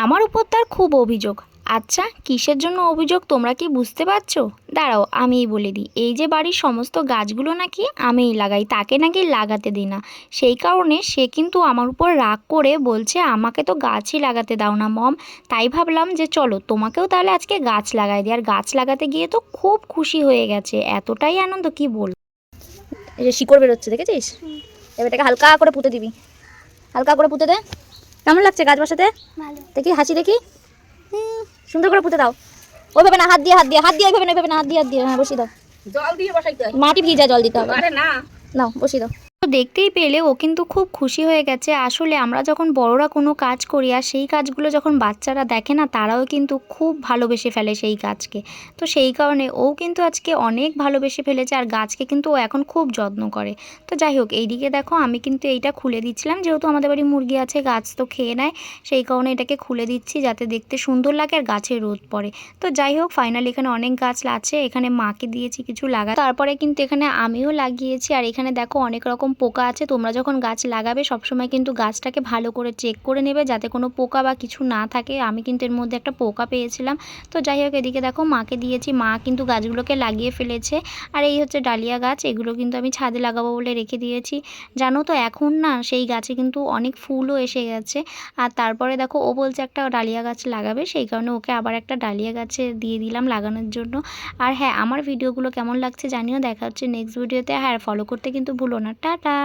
আমার উপর তার খুব অভিযোগ। আচ্ছা, কিসের জন্য অভিযোগ তোমরা কি বুঝতে পারছো? দাঁড়াও আমিই বলে দিই। এই যে বাড়ির সমস্ত গাছগুলো নাকি আমিই লাগাই, তাকে নাকি লাগাতে দিই না। সেই কারণে সে কিন্তু আমার উপর রাগ করে বলছে আমাকে তো গাছই লাগাতে দাও না মম। তাই ভাবলাম যে চলো তোমাকেও তাহলে আজকে গাছ লাগাই দিই। আর গাছ লাগাতে গিয়ে তো খুব খুশি হয়ে গেছে, এতটাই আনন্দ কি বল। এই যে শিকড় বেরোচ্ছে দেখেছিস? এবার এটাকে হালকা করে পুঁতে দিবি, হালকা করে পুঁতে দে। কেমন লাগছে গাছ বসাতে? দেখি হাসি দেখি। সুন্দর করে পুঁতে দাও। ওইভাবে না, হাত দিয়ে ওইভাবে না, ওইভাবে না, হাত দিয়ে হ্যাঁ বসিয়ে দাও। জল দিয়ে বসাইতে হয়। মাটি ভিজা জল দিতে হবে। আরে না, নাও বসিয়ে দাও। তো দেখতেই পেলে ও কিন্তু খুব খুশি হয়ে গেছে। আসলে আমরা যখন বড়রা কোনো কাজ করি আর সেই কাজগুলো যখন বাচ্চারা দেখে না, তারাও কিন্তু খুব ভালোবেসে ফেলে সেই কাজকে। তো সেই কারণে ও কিন্তু আজকে অনেক ভালোবেসে ফেলেছে আর গাছকে কিন্তু ও এখন খুব যত্ন করে। তো যাই হোক, এইদিকে দেখো আমি কিন্তু এইটা খুলে দিচ্ছিলাম, যেহেতু আমাদের বাড়ি মুরগি আছে, গাছ তো খেয়ে নেয়, সেই কারণে এটাকে খুলে দিচ্ছি যাতে দেখতে সুন্দর লাগে আর গাছে রোদ পড়ে। তো যাই হোক, ফাইনালি এখানে অনেক গাছ আছে। এখানে মাকে দিয়েছি কিছু লাগা, তারপরে কিন্তু এখানে আমিও লাগিয়েছি। আর এখানে দেখো অনেক রকম পোকা আছে। তোমরা যখন গাছ লাগাবে সবসময় কিন্তু গাছটাকে ভালো করে চেক করে নেবে যাতে কোনো পোকা বা কিছু না থাকে। আমি কিন্তু এর মধ্যে একটা পোকা পেয়েছিলাম। তো যাই হোক, এদিকে দেখো মাকে দিয়েছি, মা কিন্তু গাছগুলোকে লাগিয়ে ফেলেছে। আর এই হচ্ছে ডালিয়া গাছ, এগুলো কিন্তু আমি ছাদে লাগাবো বলে রেখে দিয়েছি। জানো তো এখন না সেই গাছে কিন্তু অনেক ফুলও এসে গেছে। আর তারপরে দেখো ও বলছে একটা ডালিয়া গাছ লাগাবে, সেই কারণে ওকে আবার একটা ডালিয়া গাছে দিয়ে দিলাম লাগানোর জন্য। আর হ্যাঁ, আমার ভিডিওগুলো কেমন লাগছে জানিও। দেখা হচ্ছে নেক্সট ভিডিওতে। হ্যাঁ, ফলো করতে কিন্তু ভুলো না। টাটা।